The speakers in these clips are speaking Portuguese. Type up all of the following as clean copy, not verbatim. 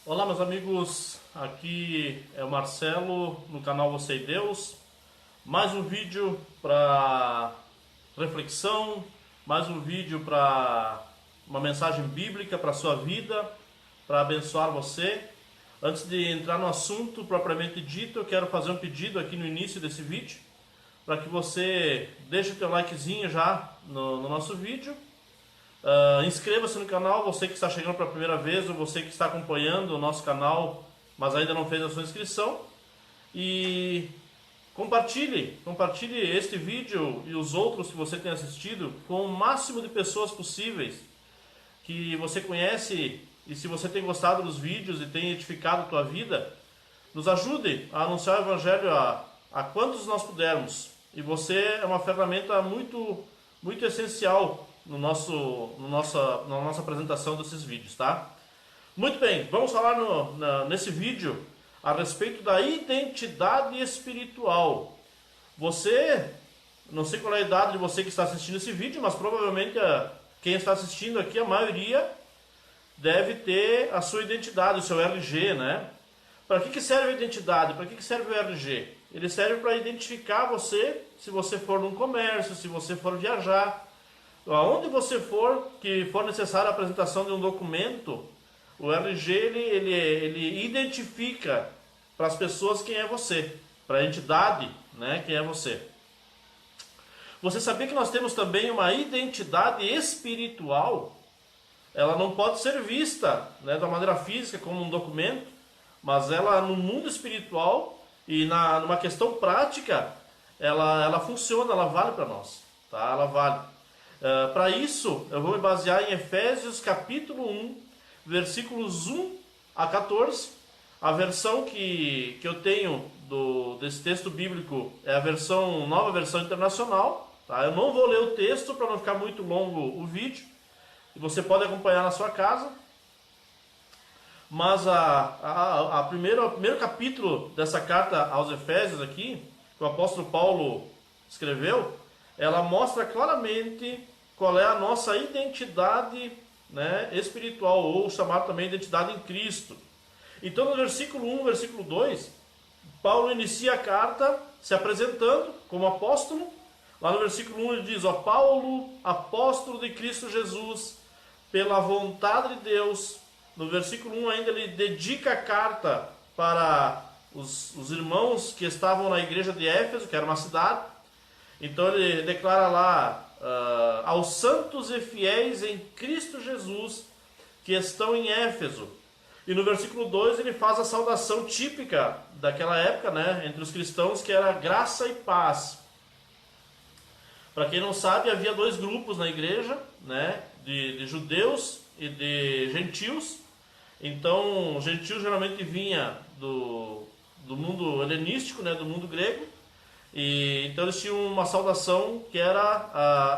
Olá, meus amigos, aqui é o Marcelo no canal Você e Deus. Mais um vídeo para reflexão, mais um vídeo para uma mensagem bíblica para a sua vida, para abençoar você. Antes de entrar no assunto propriamente dito, eu quero fazer um pedido aqui no início desse vídeo, para que você deixe o teu likezinho já no nosso vídeo. Inscreva-se no canal, você que está chegando pela primeira vez ou você que está acompanhando o nosso canal, mas ainda não fez a sua inscrição. E compartilhe este vídeo e os outros que você tem assistido com o máximo de pessoas possíveis que você conhece. E se você tem gostado dos vídeos e tem edificado a tua vida, nos ajude a anunciar o Evangelho a quantos nós pudermos. E você é uma ferramenta muito essencial na nossa apresentação desses vídeos, tá? Muito bem, vamos falar nesse vídeo a respeito da identidade espiritual. Você, não sei qual é a idade de você que está assistindo esse vídeo, mas provavelmente quem está assistindo aqui, a maioria deve ter a sua identidade, o seu RG, né? Para que serve a identidade? Para que serve o RG? Ele serve para identificar você, se você for num comércio, se você for viajar, aonde você for, que for necessária a apresentação de um documento, o RG ele identifica para as pessoas quem é você, para a entidade, né, quem é você. Você sabia que nós temos também uma identidade espiritual? Ela não pode ser vista, né, da maneira física como um documento, mas ela no mundo espiritual e numa questão prática, ela funciona, ela vale para nós, tá? Ela vale. Para isso, eu vou me basear em Efésios capítulo 1, versículos 1 a 14. A versão que eu tenho desse texto bíblico é a nova versão internacional. Tá? Eu não vou ler o texto para não ficar muito longo o vídeo. E você pode acompanhar na sua casa. Mas o primeiro capítulo dessa carta aos Efésios aqui, que o apóstolo Paulo escreveu, ela mostra claramente qual é a nossa identidade, né, espiritual, ou chamada também identidade em Cristo. Então no versículo 1, versículo 2, Paulo inicia a carta se apresentando como apóstolo. Lá no versículo 1 ele diz: ó, Paulo, apóstolo de Cristo Jesus, pela vontade de Deus. No versículo 1 ainda ele dedica a carta para os irmãos que estavam na igreja de Éfeso, que era uma cidade. Então ele declara lá: aos santos e fiéis em Cristo Jesus que estão em Éfeso. E no versículo 2 ele faz a saudação típica daquela época, né, entre os cristãos, que era graça e paz. Para quem não sabe, havia dois grupos na igreja, né, de judeus e de gentios. Então, os gentios geralmente vinha do mundo helenístico, né, do mundo grego. E então eles tinham uma saudação que era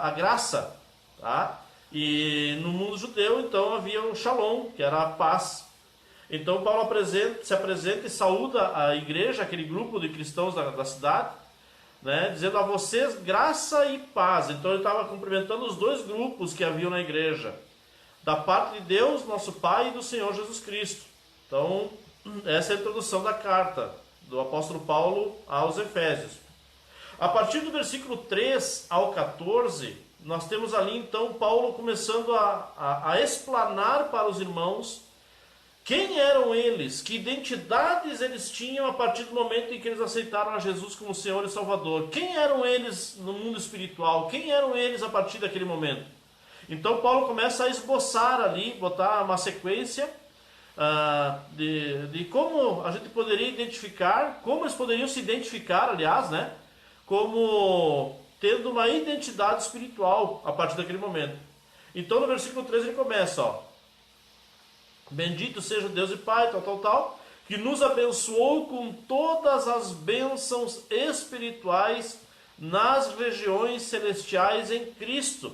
a graça, tá? E no mundo judeu, então, havia o shalom, que era a paz. Então Paulo se apresenta e saúda a igreja, aquele grupo de cristãos da cidade, né, dizendo a vocês graça e paz. Então ele estava cumprimentando os dois grupos que haviam na igreja, da parte de Deus, nosso Pai, e do Senhor Jesus Cristo. Então essa é a introdução da carta do apóstolo Paulo aos Efésios. A partir do versículo 3 ao 14, nós temos ali então Paulo começando a explanar para os irmãos quem eram eles, que identidades eles tinham a partir do momento em que eles aceitaram a Jesus como Senhor e Salvador. Quem eram eles no mundo espiritual? Quem eram eles a partir daquele momento? Então Paulo começa a esboçar ali, botar uma sequência de como a gente poderia identificar, como eles poderiam se identificar, aliás, né, como tendo uma identidade espiritual a partir daquele momento. Então no versículo 13 ele começa, ó: bendito seja Deus e Pai, tal, que nos abençoou com todas as bênçãos espirituais nas regiões celestiais em Cristo.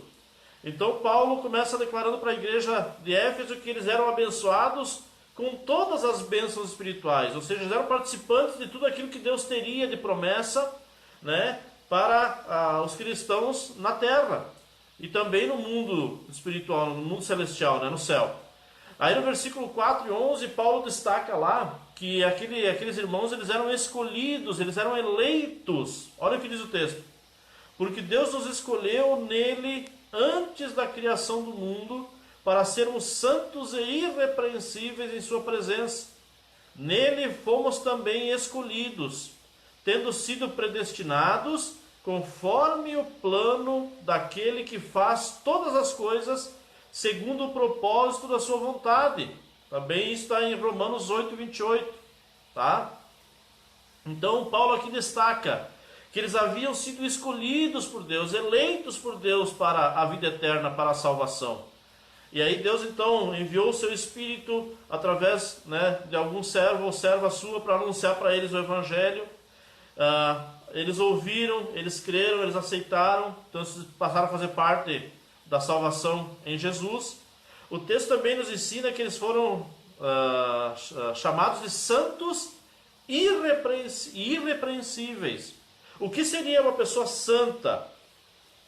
Então Paulo começa declarando para a igreja de Éfeso que eles eram abençoados com todas as bênçãos espirituais, ou seja, eles eram participantes de tudo aquilo que Deus teria de promessa, né, para os cristãos na terra e também no mundo espiritual, no mundo celestial, né, no céu. Aí no versículo 4 e 11, Paulo destaca lá que aqueles irmãos eles eram escolhidos, eles eram eleitos. Olha o que diz o texto. Porque Deus nos escolheu nele antes da criação do mundo para sermos santos e irrepreensíveis em sua presença. Nele fomos também escolhidos, tendo sido predestinados conforme o plano daquele que faz todas as coisas segundo o propósito da sua vontade. Também está em Romanos 8, 28. Tá? Então Paulo aqui destaca que eles haviam sido escolhidos por Deus, eleitos por Deus para a vida eterna, para a salvação. E aí Deus então enviou o seu Espírito através, de algum servo ou serva sua para anunciar para eles o Evangelho. Eles ouviram, eles creram, eles aceitaram, então eles passaram a fazer parte da salvação em Jesus. O texto também nos ensina que eles foram chamados de santos irrepreensíveis. O que seria uma pessoa santa?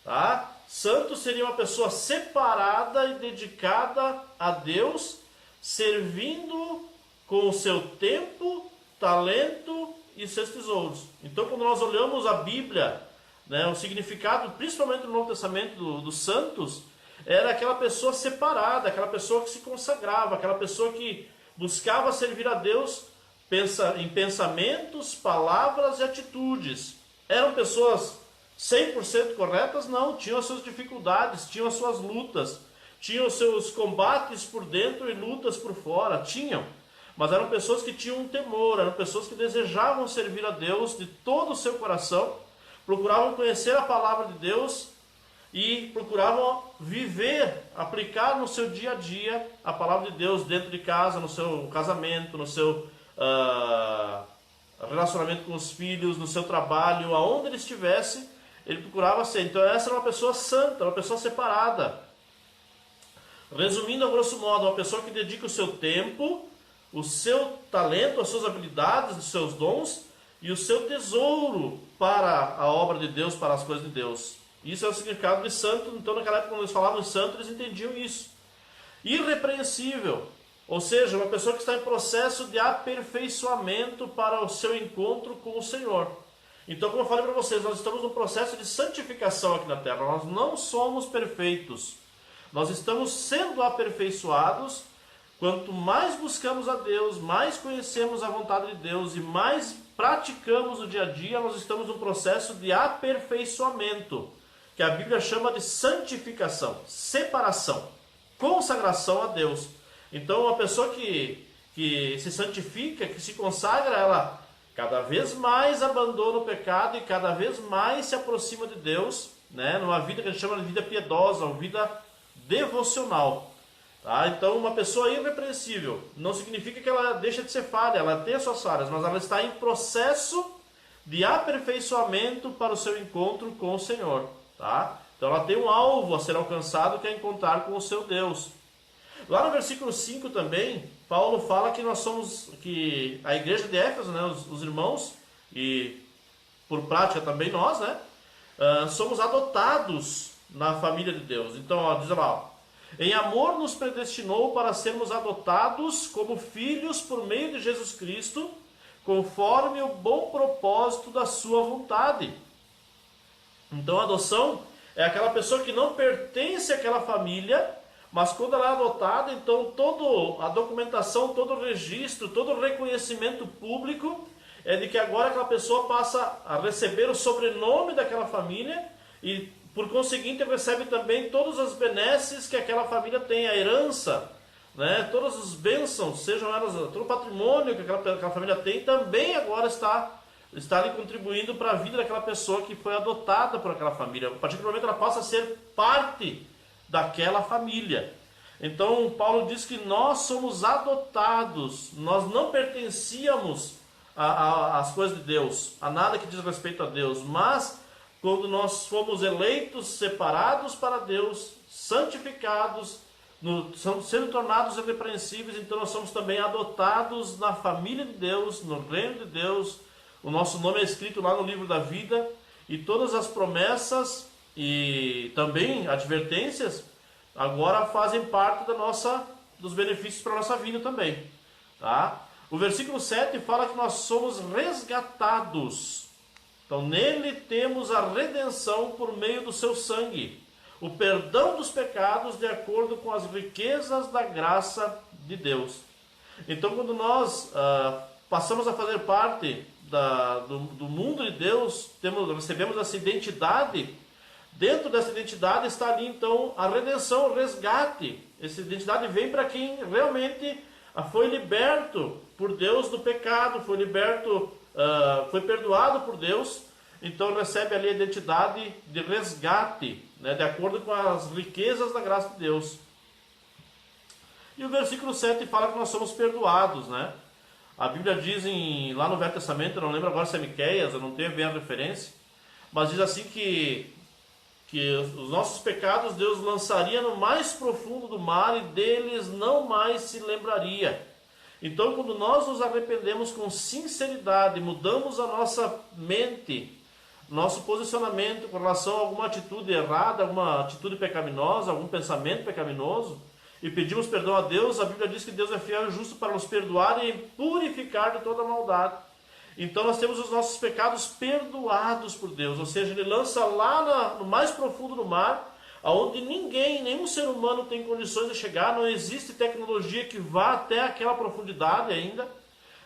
Tá? Santo seria uma pessoa separada e dedicada a Deus, servindo com o seu tempo, talento e seus tesouros. Então, quando nós olhamos a Bíblia, o significado, principalmente no Novo Testamento, dos santos, era aquela pessoa separada, aquela pessoa que se consagrava, aquela pessoa que buscava servir a Deus em pensamentos, palavras e atitudes. Eram pessoas 100% corretas? Não, tinham as suas dificuldades, tinham as suas lutas, tinham os seus combates por dentro e lutas por fora, tinham. Mas eram pessoas que tinham um temor, eram pessoas que desejavam servir a Deus de todo o seu coração, procuravam conhecer a palavra de Deus e procuravam viver, aplicar no seu dia a dia a palavra de Deus dentro de casa, no seu casamento, no seu relacionamento com os filhos, no seu trabalho, aonde ele estivesse, ele procurava ser. Então essa era uma pessoa santa, uma pessoa separada. Resumindo a grosso modo, uma pessoa que dedica o seu tempo, o seu talento, as suas habilidades, os seus dons e o seu tesouro para a obra de Deus, para as coisas de Deus. Isso é o significado de santo. Então naquela época, quando eles falavam de santo, eles entendiam isso. Irrepreensível, ou seja, uma pessoa que está em processo de aperfeiçoamento para o seu encontro com o Senhor. Então, como eu falei para vocês, nós estamos num processo de santificação aqui na terra. Nós não somos perfeitos. Nós estamos sendo aperfeiçoados. Quanto mais buscamos a Deus, mais conhecemos a vontade de Deus e mais praticamos no dia a dia, nós estamos num processo de aperfeiçoamento, que a Bíblia chama de santificação, separação, consagração a Deus. Então, uma pessoa que se santifica, que se consagra, ela cada vez mais abandona o pecado e cada vez mais se aproxima de Deus, numa vida que a gente chama de vida piedosa, ou vida devocional. Tá? Então, uma pessoa irrepreensível não significa que ela deixa de ser falha, ela tem as suas falhas, mas ela está em processo de aperfeiçoamento para o seu encontro com o Senhor. Tá? Então, ela tem um alvo a ser alcançado, que é encontrar com o seu Deus. Lá no versículo 5 também, Paulo fala que que a igreja de Éfeso, os irmãos, e por prática também nós, somos adotados na família de Deus. Então, diz lá, em amor nos predestinou para sermos adotados como filhos por meio de Jesus Cristo, conforme o bom propósito da sua vontade. Então a adoção é aquela pessoa que não pertence àquela família, mas quando ela é adotada, então toda a documentação, todo o registro, todo o reconhecimento público é de que agora aquela pessoa passa a receber o sobrenome daquela família e, por conseguinte, recebe também todas as benesses que aquela família tem, a herança, todas as bênçãos, sejam elas, todo o patrimônio que aquela família tem, também agora está ali contribuindo para a vida daquela pessoa que foi adotada por aquela família. A partir do momento que ela passa a ser parte daquela família. Então Paulo diz que nós somos adotados, nós não pertencíamos às coisas de Deus, a nada que diz respeito a Deus, mas quando nós fomos eleitos, separados para Deus, santificados, sendo tornados irrepreensíveis, então nós somos também adotados na família de Deus, no reino de Deus. O nosso nome é escrito lá no livro da vida, e todas as promessas e também advertências agora fazem parte da nossa dos benefícios para a nossa vida também. Tá? O versículo 7 fala que nós somos resgatados. Então nele temos a redenção por meio do seu sangue, o perdão dos pecados de acordo com as riquezas da graça de Deus. Então quando nós passamos a fazer parte do mundo de Deus, recebemos essa identidade. Dentro dessa identidade está ali então a redenção, o resgate. Essa identidade vem para quem realmente foi liberto por Deus do pecado, foi liberto, foi perdoado por Deus. Então recebe ali a identidade de resgate, né, de acordo com as riquezas da graça de Deus. E o versículo 7 fala que nós somos perdoados, né? A Bíblia diz lá no Velho Testamento, eu não lembro agora se é Miqueias, eu não tenho bem a referência, mas diz assim que os nossos pecados Deus lançaria no mais profundo do mar e deles não mais se lembraria. Então quando nós nos arrependemos com sinceridade, mudamos a nossa mente, nosso posicionamento com relação a alguma atitude errada, alguma atitude pecaminosa, algum pensamento pecaminoso, e pedimos perdão a Deus, a Bíblia diz que Deus é fiel e justo para nos perdoar e purificar de toda maldade. Então nós temos os nossos pecados perdoados por Deus, ou seja, Ele lança lá no mais profundo do mar, onde nenhum ser humano tem condições de chegar, não existe tecnologia que vá até aquela profundidade ainda,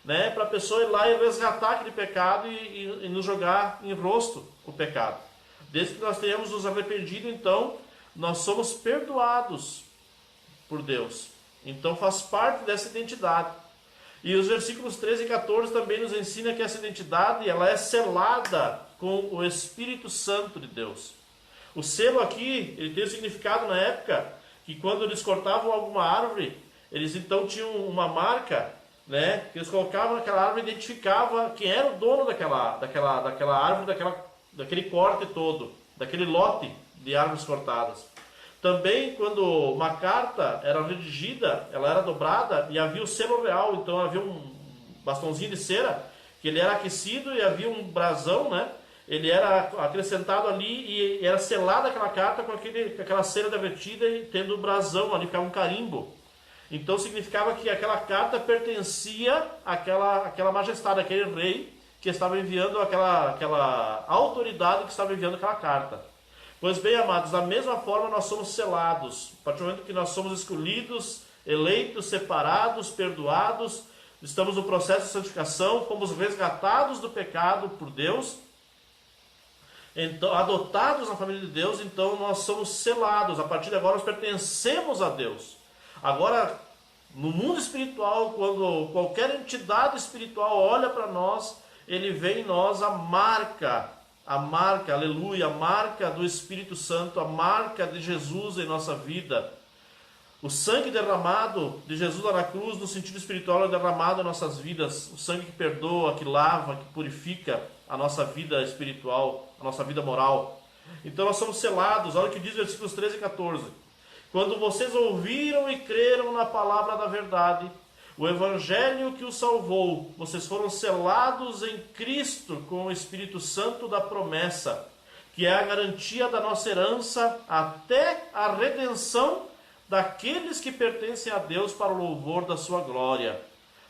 né, para a pessoa ir lá e resgatar aquele pecado e nos jogar em rosto o pecado. Desde que nós tenhamos nos arrependido, então, nós somos perdoados por Deus. Então faz parte dessa identidade. E os versículos 13 e 14 também nos ensina que essa identidade ela é selada com o Espírito Santo de Deus. O selo aqui, ele tem o significado na época que quando eles cortavam alguma árvore, eles então tinham uma marca, né, que eles colocavam naquela árvore e identificava quem era o dono daquela árvore, daquele corte todo, daquele lote de árvores cortadas. Também quando uma carta era redigida, ela era dobrada e havia o selo real, então havia um bastãozinho de cera, que ele era aquecido e havia um brasão, né? Ele era acrescentado ali e era selada aquela carta com aquela cera derretida e tendo o brasão ali, ficava um carimbo. Então significava que aquela carta pertencia àquela majestade, àquele rei que estava enviando aquela autoridade que estava enviando aquela carta. Pois bem, amados, da mesma forma nós somos selados, a partir do momento que nós somos escolhidos, eleitos, separados, perdoados, estamos no processo de santificação, fomos resgatados do pecado por Deus, então, adotados na família de Deus, então nós somos selados, a partir de agora nós pertencemos a Deus. Agora, no mundo espiritual, quando qualquer entidade espiritual olha para nós, ele vê em nós a marca, aleluia, a marca do Espírito Santo, a marca de Jesus em nossa vida. O sangue derramado de Jesus lá na cruz, no sentido espiritual, é derramado em nossas vidas. O sangue que perdoa, que lava, que purifica a nossa vida espiritual, a nossa vida moral. Então nós somos selados. Olha o que diz versículos 13 e 14. Quando vocês ouviram e creram na palavra da verdade, o evangelho que os salvou, vocês foram selados em Cristo com o Espírito Santo da promessa, que é a garantia da nossa herança até a redenção daqueles que pertencem a Deus para o louvor da sua glória.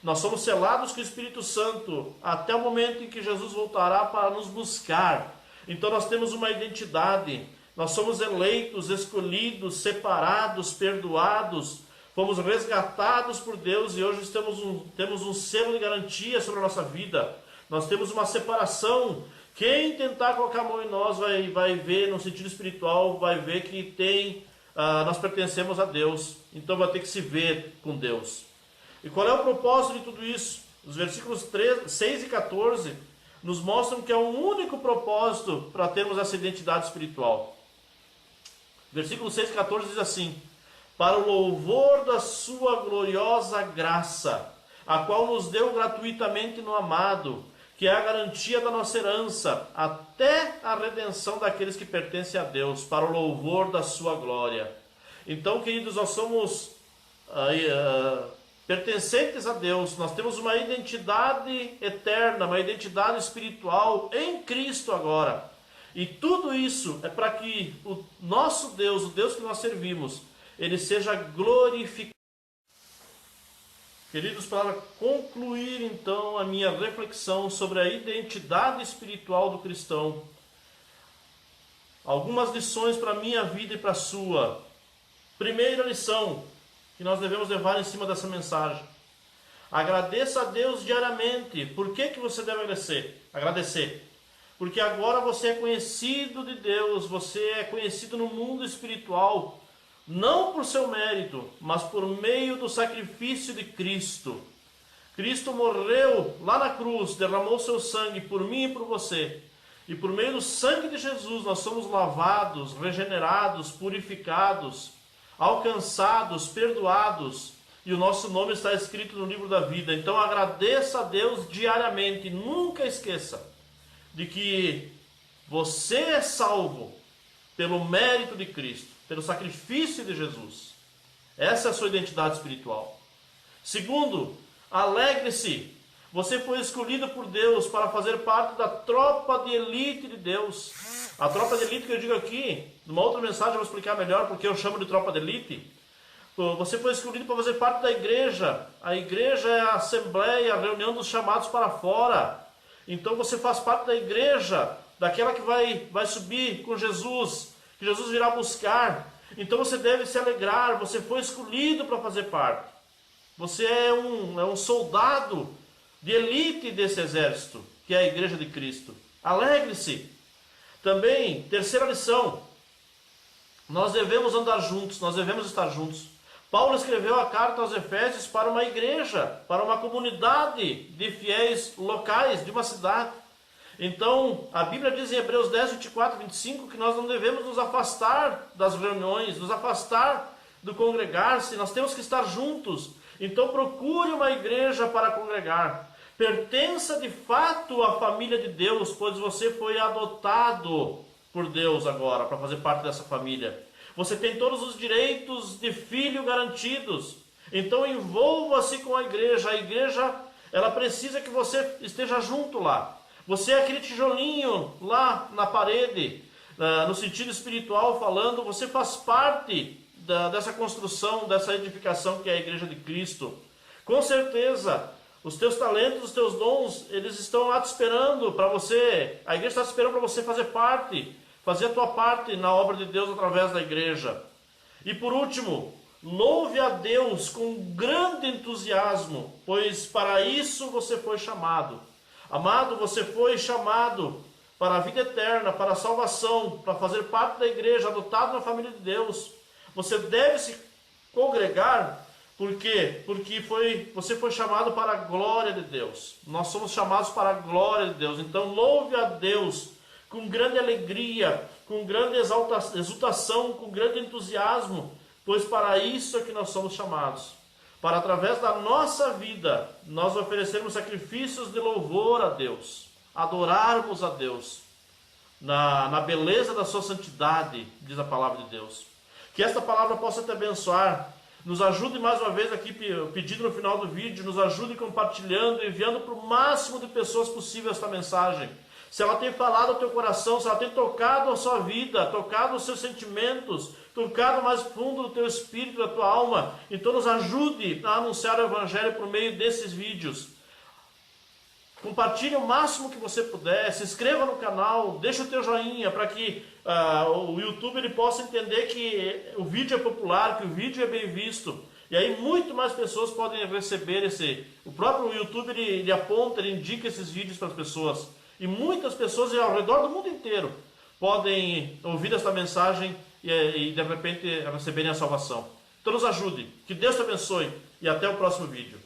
Nós somos selados com o Espírito Santo até o momento em que Jesus voltará para nos buscar. Então nós temos uma identidade, nós somos eleitos, escolhidos, separados, perdoados, fomos resgatados por Deus e hoje temos um selo de garantia sobre a nossa vida. Nós temos uma separação. Quem tentar colocar a mão em nós vai ver no sentido espiritual, vai ver que nós pertencemos a Deus. Então vai ter que se ver com Deus. E qual é o propósito de tudo isso? Os versículos 6 e 14 nos mostram que é um único propósito para termos essa identidade espiritual. Versículos 6 e 14 diz assim: para o louvor da sua gloriosa graça, a qual nos deu gratuitamente no amado, que é a garantia da nossa herança, até a redenção daqueles que pertencem a Deus, para o louvor da sua glória. Então, queridos, nós somos pertencentes a Deus, nós temos uma identidade eterna, uma identidade espiritual em Cristo agora. E tudo isso é para que o nosso Deus, o Deus que nós servimos, ele seja glorificado. Queridos, para concluir então a minha reflexão sobre a identidade espiritual do cristão, algumas lições para a minha vida e para a sua. Primeira lição que nós devemos levar em cima dessa mensagem: agradeça a Deus diariamente. Por que você deve agradecer? Porque agora você é conhecido de Deus, você é conhecido no mundo espiritual, não por seu mérito, mas por meio do sacrifício de Cristo. Cristo morreu lá na cruz, derramou seu sangue por mim e por você. E por meio do sangue de Jesus nós somos lavados, regenerados, purificados, alcançados, perdoados. E o nosso nome está escrito no livro da vida. Então agradeça a Deus diariamente. Nunca esqueça de que você é salvo pelo mérito de Cristo, pelo sacrifício de Jesus. Essa é a sua identidade espiritual. Segundo, alegre-se. Você foi escolhido por Deus para fazer parte da tropa de elite de Deus. A tropa de elite que eu digo aqui, numa outra mensagem eu vou explicar melhor porque eu chamo de tropa de elite. Você foi escolhido para fazer parte da igreja. A igreja é a assembleia, a reunião dos chamados para fora. Então você faz parte da igreja, daquela que vai subir com Jesus, que Jesus virá buscar. Então você deve se alegrar, você foi escolhido para fazer parte. Você é um soldado de elite desse exército, que é a igreja de Cristo. Alegre-se. Também, terceira lição, nós devemos andar juntos, nós devemos estar juntos. Paulo escreveu a carta aos Efésios para uma igreja, para uma comunidade de fiéis locais, de uma cidade. Então, a Bíblia diz em Hebreus 10, 24 e 25 que nós não devemos nos afastar das reuniões, nos afastar do congregar-se, nós temos que estar juntos. Então, procure uma igreja para congregar. Pertença de fato à família de Deus, pois você foi adotado por Deus agora, para fazer parte dessa família. Você tem todos os direitos de filho garantidos. Então envolva-se com a igreja. A igreja, ela precisa que você esteja junto lá. Você é aquele tijolinho lá na parede, no sentido espiritual falando, você faz parte dessa construção, dessa edificação que é a igreja de Cristo. Com certeza, os teus talentos, os teus dons, eles estão lá te esperando para você. A igreja está te esperando para você fazer parte. Fazer a tua parte na obra de Deus através da igreja. E por último, louve a Deus com grande entusiasmo, pois para isso você foi chamado. Amado, você foi chamado para a vida eterna, para a salvação, para fazer parte da igreja, adotado na família de Deus. Você deve se congregar, por quê? Porque você foi chamado para a glória de Deus. Nós somos chamados para a glória de Deus. Então louve a Deus com grande alegria, com grande exultação, com grande entusiasmo, pois para isso é que nós somos chamados. Para através da nossa vida, nós oferecermos sacrifícios de louvor a Deus, adorarmos a Deus, na beleza da sua santidade, diz a palavra de Deus. Que esta palavra possa te abençoar. Nos ajude mais uma vez aqui, pedido no final do vídeo, nos ajude compartilhando, enviando para o máximo de pessoas possível esta mensagem. Se ela tem falado ao teu coração, se ela tem tocado a sua vida, tocado os seus sentimentos, tocado mais fundo do teu espírito, da tua alma, então nos ajude a anunciar o Evangelho por meio desses vídeos. Compartilhe o máximo que você puder, se inscreva no canal, deixa o teu joinha para que o YouTube ele possa entender que o vídeo é popular, que o vídeo é bem visto. E aí muito mais pessoas podem receber o próprio YouTube ele aponta, ele indica esses vídeos para as pessoas. E muitas pessoas ao redor do mundo inteiro podem ouvir esta mensagem e de repente receberem a salvação. Então nos ajude. Que Deus te abençoe e até o próximo vídeo.